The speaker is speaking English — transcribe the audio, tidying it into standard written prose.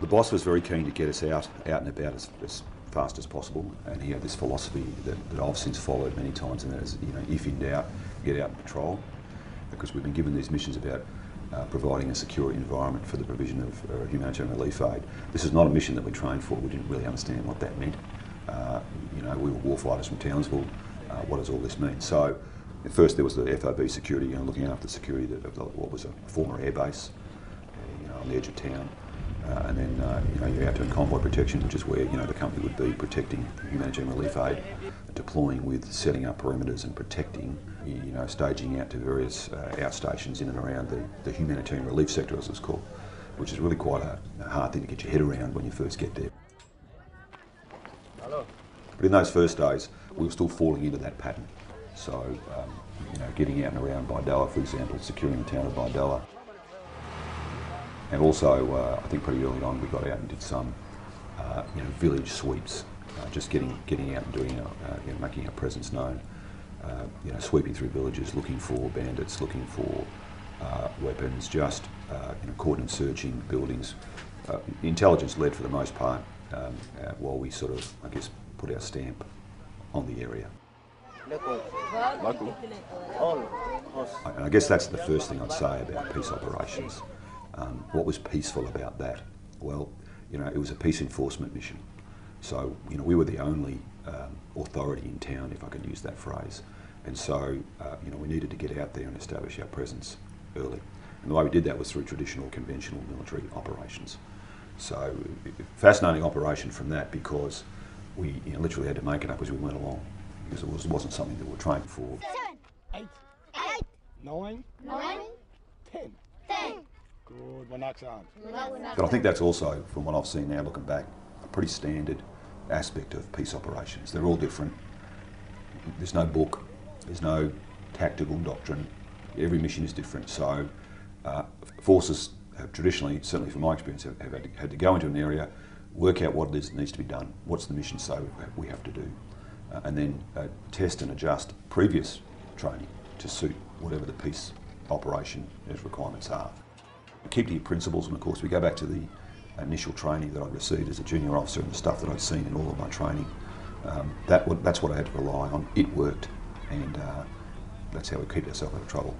The boss was very keen to get us out and about as fast as possible, and he had this philosophy that I've since followed many times, and that is, if in doubt, get out and patrol, because we've been given these missions about providing a secure environment for the provision of humanitarian relief aid. This is not a mission that we trained for. We didn't really understand what that meant. We were warfighters from Townsville. What does all this mean? So at first there was the FOB security, looking after the security of what was a former airbase, on the edge of town. And then you're out doing convoy protection, which is where the company would be protecting humanitarian relief aid, deploying with setting up perimeters and protecting, staging out to various outstations in and around the humanitarian relief sector, as it's called, which is really quite a hard thing to get your head around when you first get there. Hello. But in those first days, we were still falling into that pattern. So, getting out and around Baydhabo, for example, securing the town of Baydhabo. And also, I think pretty early on, we got out and did some, village sweeps, just getting out and doing, making our presence known. Sweeping through villages, looking for bandits, looking for weapons, just cordon searching buildings, intelligence-led for the most part, while we sort of, put our stamp on the area. Local. And I guess that's the first thing I'd say about peace operations. What was peaceful about that? Well, it was a peace enforcement mission. So, we were the only authority in town, if I can use that phrase. And so, we needed to get out there and establish our presence early. And the way we did that was through traditional, conventional military operations. So, fascinating operation from that, because we literally had to make it up as we went along, because it wasn't something that we were trained for. 7, 8, 9, 10. Good, one knocks on. But I think that's also, from what I've seen now looking back, a pretty standard aspect of peace operations. They're all different. There's no book, there's no tactical doctrine. Every mission is different. So forces have traditionally, certainly from my experience, have had to go into an area, work out what it is that needs to be done, what's the mission say we have to do, and then test and adjust previous training to suit whatever the peace operation requirements are. Keep to your principles, and of course we go back to the initial training that I received as a junior officer and the stuff that I'd seen in all of my training. That's what I had to rely on. It worked, and that's how we keep ourselves out of trouble.